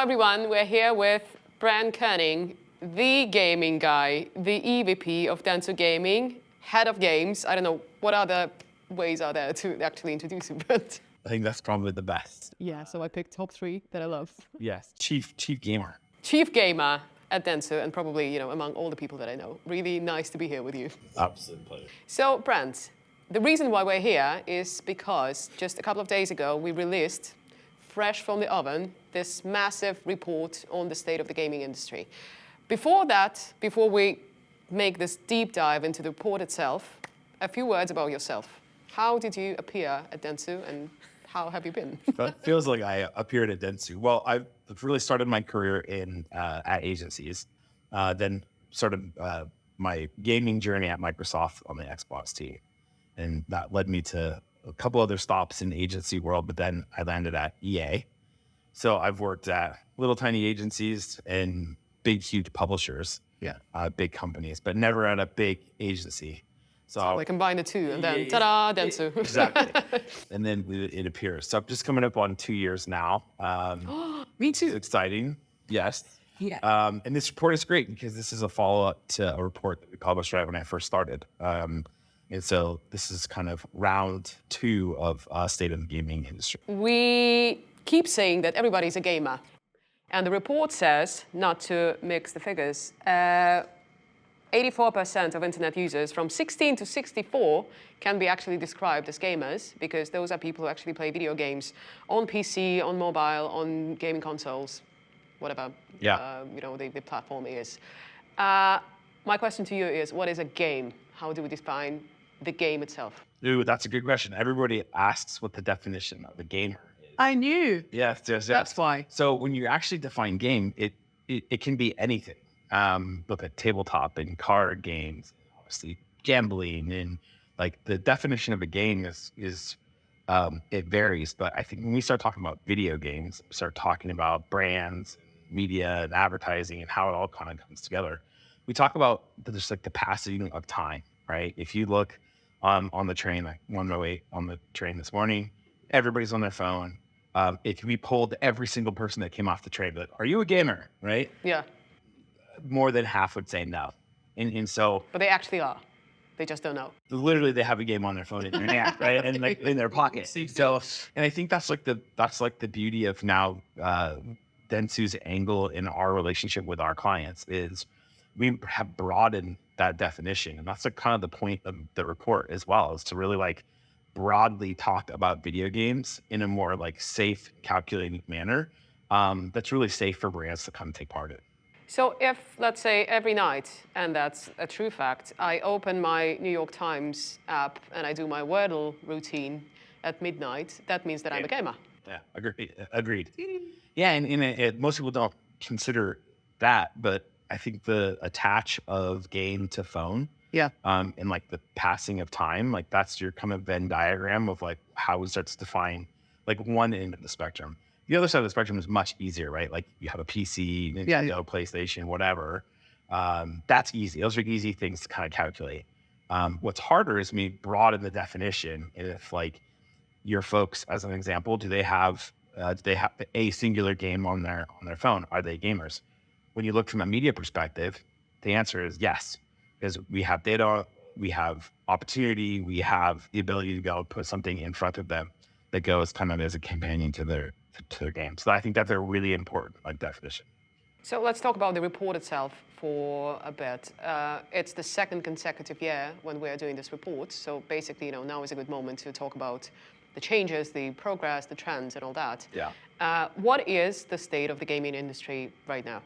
everyone, we're here with Brent Koning, the gaming guy, the EVP of Dentsu Gaming, head of games. I don't know, what other ways are there to actually introduce you, but... I think that's probably the best. Yeah, so I picked top 3 that I love. Yes, chief gamer. Chief gamer at Dentsu, and probably, among all the people that I know. Really nice to be here with you. Absolute pleasure. So, Brent, the reason why we're here is because just a couple of days ago, we released, fresh from the oven, this massive report on the state of the gaming industry. Before that, before we make this deep dive into the report itself, a few words about yourself. How did you appear at Dentsu, and how have you been? It feels like I appeared at Dentsu. Well, I've really started my career at agencies, then started my gaming journey at Microsoft on the Xbox team. And that led me to a couple other stops in the agency world, but then I landed at EA. So I've worked at little tiny agencies and big, huge publishers, big companies, but never at a big agency. So we combine the two, and then ta-da, Dentsu. Exactly. And then it appears. So I'm just coming up on 2 years now. Me too. Exciting, yes. Yeah. And this report is great because this is a follow-up to a report that we published right when I first started. And so this is kind of round 2 of state of the gaming industry. We keep saying that everybody's a gamer. And the report says, not to mix the figures, 84% of internet users from 16 to 64 can be actually described as gamers, because those are people who actually play video games on PC, on mobile, on gaming consoles, whatever the platform is. My question to you is, what is a game? How do we define the game itself? Ooh, that's a good question. Everybody asks what the definition of a gamer is. I knew. Yes. That's why. So when you actually define game, it can be anything. Look at tabletop and card games, obviously gambling, and like the definition of a game is it varies. But I think when we start talking about video games, we start talking about brands, media, and advertising, and how it all kind of comes together. We talk about just like the passing of time, right? If you look on the train, like on my way on the train this morning, everybody's on their phone. If we polled every single person that came off the train, like, are you a gamer, right? Yeah. More than half would say no. And so... But they actually are. They just don't know. Literally, they have a game on their phone in their hand, right? And like in their pocket. So, and I think that's like the beauty of now Dentsu's angle in our relationship with our clients is we have broadened that definition. And that's like kind of the point of the report as well, is to really like broadly talk about video games in a more like safe, calculated manner that's really safe for brands to come take part in. So if, let's say, every night, and that's a true fact, I open my New York Times app and I do my Wordle routine at midnight, that means that I'm a gamer. Yeah, agreed. Yeah, and most people don't consider that, but I think the attach of game to phone, and like the passing of time, like that's your kind of Venn diagram of like how it starts to define like one end of the spectrum. The other side of the spectrum is much easier, right? Like you have a PC, Nintendo, PlayStation, whatever. That's easy. Those are easy things to kind of calculate. What's harder is me broaden the definition. And if like your folks, as an example, do they have a singular game on their phone? Are they gamers? When you look from a media perspective, the answer is yes, because we have data, we have opportunity, we have the ability to go put something in front of them that goes kind of as a companion to their game. So I think that's a really important definition. So let's talk about the report itself for a bit. It's the second consecutive year when we're doing this report. So basically, now is a good moment to talk about the changes, the progress, the trends, and all that. Yeah. What is the state of the gaming industry right now?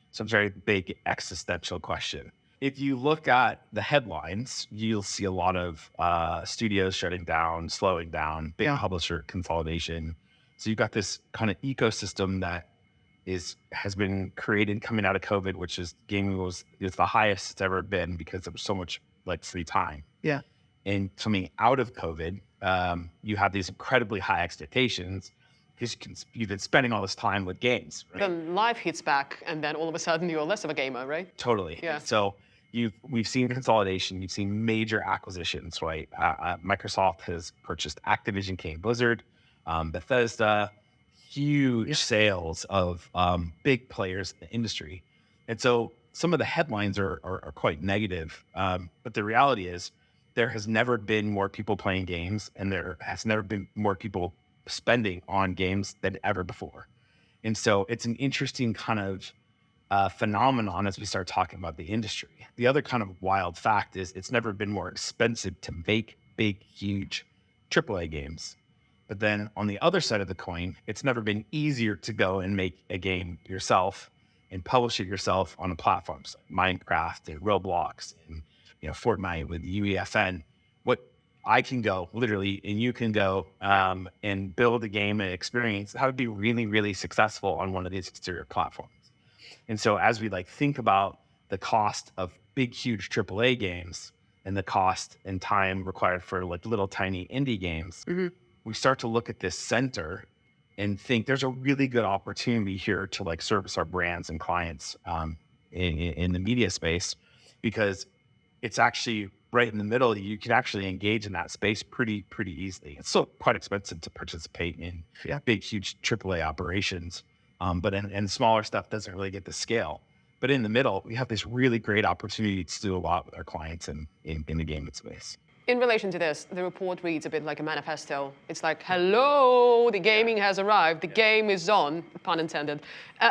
It's a very big existential question. If you look at the headlines, you'll see a lot of studios shutting down, slowing down, big publisher consolidation. So you've got this kind of ecosystem that has been created coming out of COVID, which is gaming is the highest it's ever been because there was so much like free time. Yeah. And coming out of COVID, you have these incredibly high expectations because you've been spending all this time with games. Right? Then life hits back, and then all of a sudden you're less of a gamer, right? Totally. Yeah. So we've seen consolidation, you've seen major acquisitions, right? Microsoft has purchased Activision, Blizzard, Bethesda, huge sales of big players in the industry. And so some of the headlines are quite negative. But the reality is there has never been more people playing games, and there has never been more people spending on games than ever before. And so it's an interesting kind of phenomenon as we start talking about the industry. The other kind of wild fact is it's never been more expensive to make big, huge AAA games. But then on the other side of the coin, it's never been easier to go and make a game yourself and publish it yourself on platforms like Minecraft and Roblox and Fortnite with UEFN. What I can go literally, and you can go and build a game and experience that would be really, really successful on one of these exterior platforms. And so as we think about the cost of big, huge AAA games and the cost and time required for little tiny indie games, we start to look at this center and think there's a really good opportunity here to service our brands and clients in the media space, because it's actually right in the middle. You can actually engage in that space pretty easily. It's still quite expensive to participate in big, huge AAA operations. But in smaller stuff doesn't really get the scale. But in the middle, we have this really great opportunity to do a lot with our clients in the gaming space. In relation to this, the report reads a bit like a manifesto. It's like, hello, the gaming has arrived, the game is on, pun intended.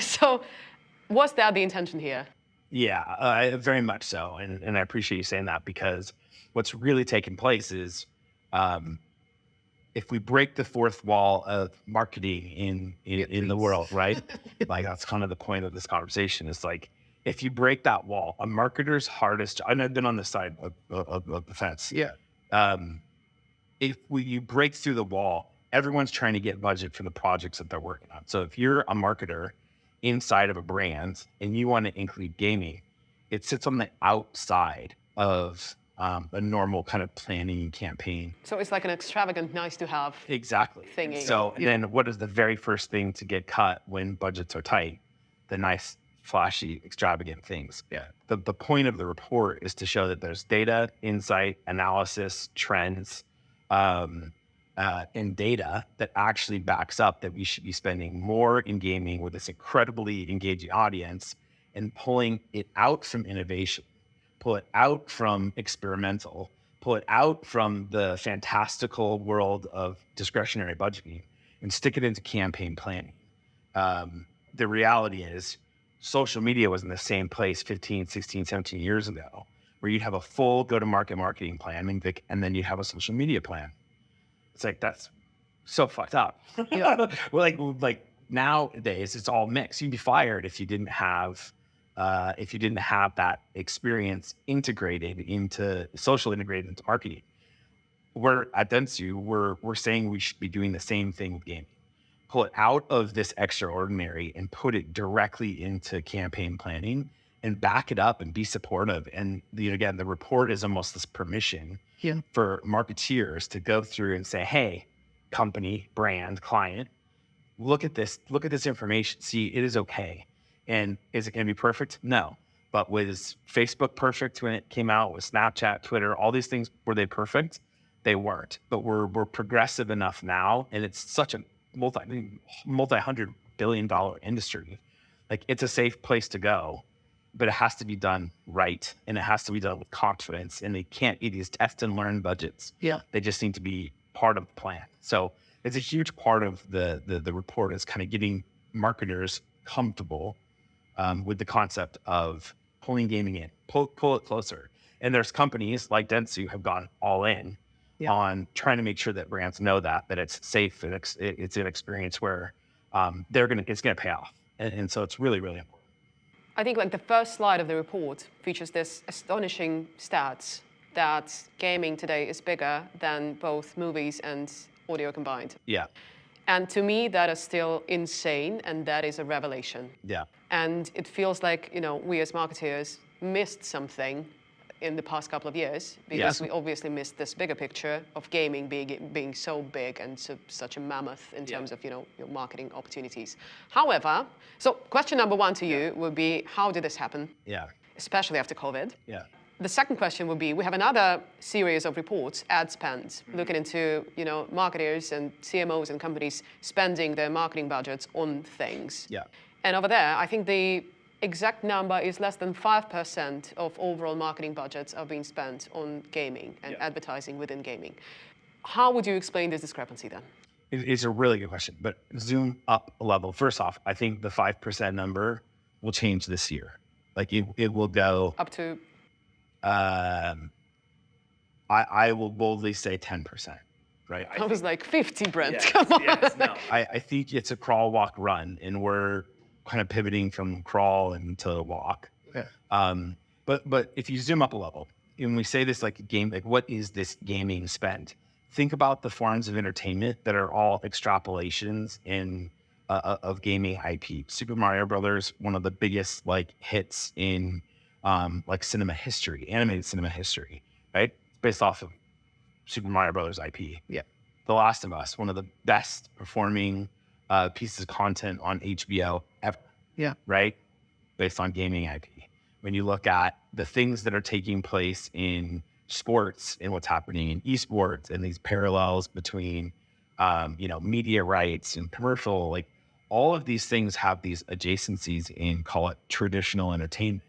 So was that the intention here? Yeah, very much so. And I appreciate you saying that, because what's really taking place is if we break the fourth wall of marketing in the world, right? That's kind of the point of this conversation. Is if you break that wall, a marketer's hardest, and I've been on this side of the fence. Yeah. If you break through the wall, everyone's trying to get budget for the projects that they're working on. So if you're a marketer inside of a brand and you want to include gaming, it sits on the outside of a normal kind of planning campaign. So it's like an extravagant, nice to have exactly thingy. So then what is the very first thing to get cut when budgets are tight? The nice, flashy, extravagant things. Yeah. The point of the report is to show that there's data, insight, analysis, trends, and data that actually backs up that we should be spending more in gaming with this incredibly engaging audience and pulling it out from innovation, pull it out from experimental, pull it out from the fantastical world of discretionary budgeting and stick it into campaign planning. The reality is social media was in the same place 15, 16, 17 years ago, where you'd have a full go-to-market marketing plan and then you'd have a social media plan. It's that's so fucked up. Well, nowadays it's all mixed. You'd be fired if you didn't have that experience integrated into marketing. We're at dentsu, we're saying we should be doing the same thing with gaming. Pull it out of this extraordinary and put it directly into campaign planning and back it up and be supportive. And again, the report is almost this permission for marketeers to go through and say, hey, company, brand, client, look at this information. See, it is okay. And is it going to be perfect? No. But was Facebook perfect when it came out? Was Snapchat, Twitter, all these things, were they perfect? They weren't. But we're progressive enough now, and it's such a multi-hundred billion-dollar industry. It's a safe place to go, but it has to be done right, and it has to be done with confidence. And they can't be these test and learn budgets. Yeah. They just need to be part of the plan. So it's a huge part of the report is kind of getting marketers comfortable with the concept of pulling gaming in, pull it closer. And there's companies like Dentsu have gone all in on trying to make sure that brands know that it's safe and it's an experience where it's gonna pay off. And so it's really, really important. I think the first slide of the report features this astonishing stats that gaming today is bigger than both movies and audio combined. Yeah. And to me, that is still insane, and that is a revelation. Yeah. And it feels like, we as marketeers missed something in the past couple of years, because we obviously missed this bigger picture of gaming being so big and such a mammoth in terms of, your marketing opportunities. However, so question number one to you would be, how did this happen? Yeah. Especially after COVID. Yeah. The second question would be, we have another series of reports, ad spend, looking into, marketers and CMOs and companies spending their marketing budgets on things. Yeah. And over there, I think the exact number is less than 5% of overall marketing budgets are being spent on gaming and advertising within gaming. How would you explain this discrepancy then? It's a really good question, but zoom up a level. First off, I think the 5% number will change this year. Like it will go up to. I will boldly say 10%. Right. I was like 50, Brent. Come on. Yes, no. I think it's a crawl, walk, run, and we're kind of pivoting from crawl into walk. Yeah. But if you zoom up a level, when we say this like a game, like what is this gaming spend? Think about the forms of entertainment that are all extrapolations of gaming IP. Super Mario Brothers, one of the biggest like hits in like cinema history, animated cinema history, right? It's based off of Super Mario Brothers IP. Yeah. The Last of Us, one of the best performing pieces of content on HBO ever. Yeah. Right? Based on gaming IP. When you look at the things that are taking place in sports and what's happening in esports and these parallels between, media rights and commercial, like all of these things have these adjacencies in, call it traditional entertainment.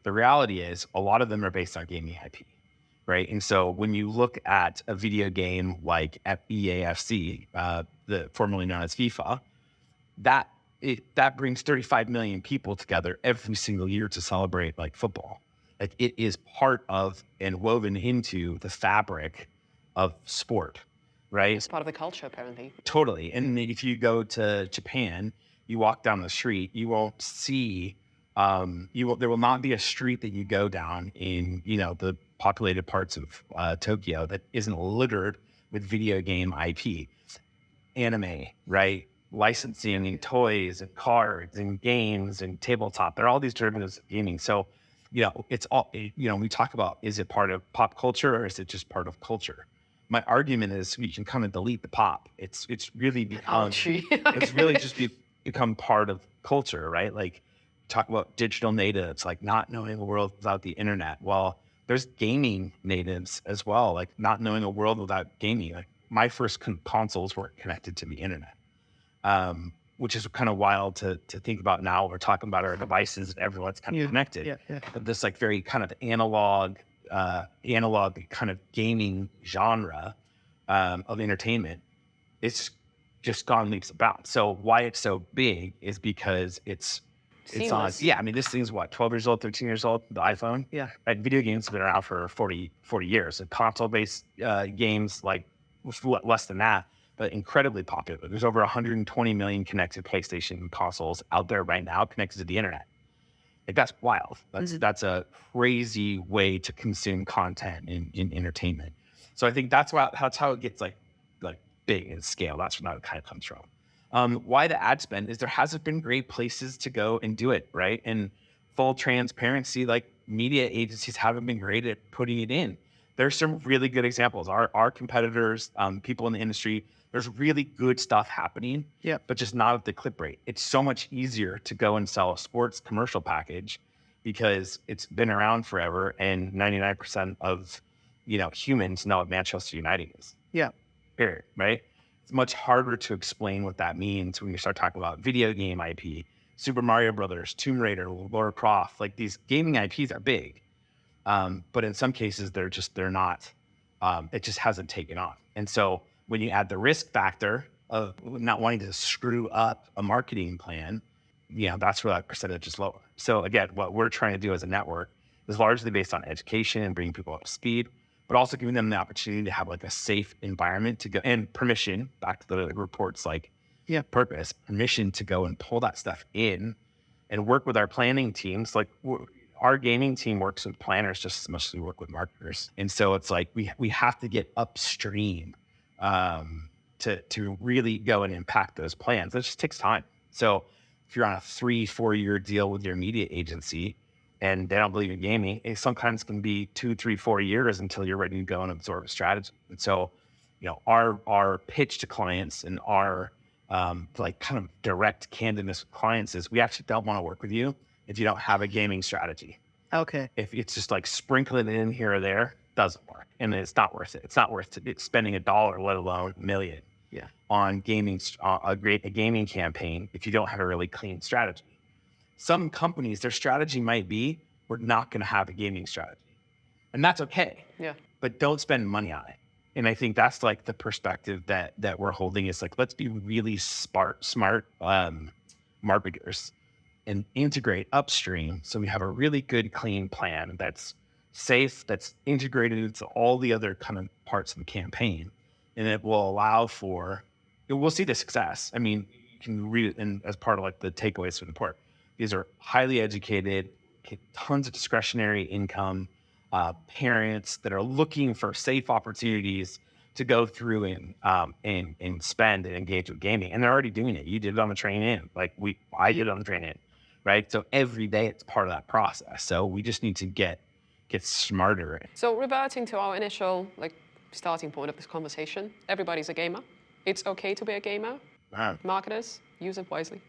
The reality is a lot of them are based on gaming IP. Right. And so when you look at a video game like EAFC, the formerly known as FIFA, that brings 35 million people together every single year to celebrate like football. Like it is part of and woven into the fabric of sport. Right. It's part of the culture, apparently. Totally. And if you go to Japan, you walk down the street, you won't see there will not be a street that you go down in, the populated parts of Tokyo that isn't littered with video game IP, anime, right? Licensing and toys and cards and games and tabletop. There are all these derivatives of gaming. So, it's all, we talk about, is it part of pop culture or is it just part of culture? My argument is we can kind of delete the pop. It's really become, it's really just become part of culture, right? Like talk about digital natives, like not knowing a world without the internet. Well, there's gaming natives as well, like not knowing a world without gaming. Like my first consoles weren't connected to the internet, which is kind of wild to think about now. We're talking about our devices and everyone's kind of connected. Yeah. But this like very kind of analog kind of gaming genre of entertainment, it's just gone leaps and bounds. So why it's so big is because it's on, this thing's what, 12 years old, 13 years old, the iPhone? Yeah. Right? Video games have been around for 40 years. And console-based games, like less than that, but incredibly popular. There's over 120 million connected PlayStation consoles out there right now connected to the internet. Like that's wild. That's a crazy way to consume content in entertainment. So I think that's how it gets like big in scale. That's where that kind of comes from. Why the ad spend is there hasn't been great places to go and do it, right? And full transparency, like media agencies haven't been great at putting it in. There's some really good examples. Our competitors, people in the industry, there's really good stuff happening, but just not at the clip rate. It's so much easier to go and sell a sports commercial package because it's been around forever and 99% of humans know what Manchester United is. Yeah. Period, right? It's much harder to explain what that means when you start talking about video game IP, Super Mario Brothers, Tomb Raider, Lara Croft. Like these gaming IPs are big, but in some cases they're not. It just hasn't taken off. And so when you add the risk factor of not wanting to screw up a marketing plan, that's where that percentage is lower. So again, what we're trying to do as a network is largely based on education and bringing people up to speed, but also giving them the opportunity to have like a safe environment to go and permission, back to the reports, like purpose, permission to go and pull that stuff in and work with our planning teams. Like our gaming team works with planners just as much as we work with marketers. And so it's like, we have to get upstream to really go and impact those plans. It just takes time. So if you're on a 3-4 year deal with your media agency and they don't believe in gaming, it sometimes can be 2, 3, 4 years until you're ready to go and absorb a strategy. And so, our pitch to clients and our like kind of direct candidness with clients is we actually don't want to work with you if you don't have a gaming strategy. Okay. If it's just like sprinkling it in here or there, doesn't work. And it's not worth it. It's not worth spending $1, let alone a million on gaming, a gaming campaign if you don't have a really clean strategy. Some companies, their strategy might be, we're not going to have a gaming strategy. And that's okay. Yeah. But don't spend money on it. And I think that's like the perspective that we're holding is like, let's be really smart marketers and integrate upstream so we have a really good, clean plan that's safe, that's integrated into all the other kind of parts of the campaign. And it will allow for, we'll see the success. I mean, you can read it in, as part of like the takeaways from the report. These are highly educated, tons of discretionary income, parents that are looking for safe opportunities to go through and spend and engage with gaming. And they're already doing it. You did it on the train in, like I did it on the train in, right? So every day it's part of that process. So we just need to get smarter. So reverting to our initial starting point of this conversation, everybody's a gamer. It's okay to be a gamer. Marketers, use it wisely.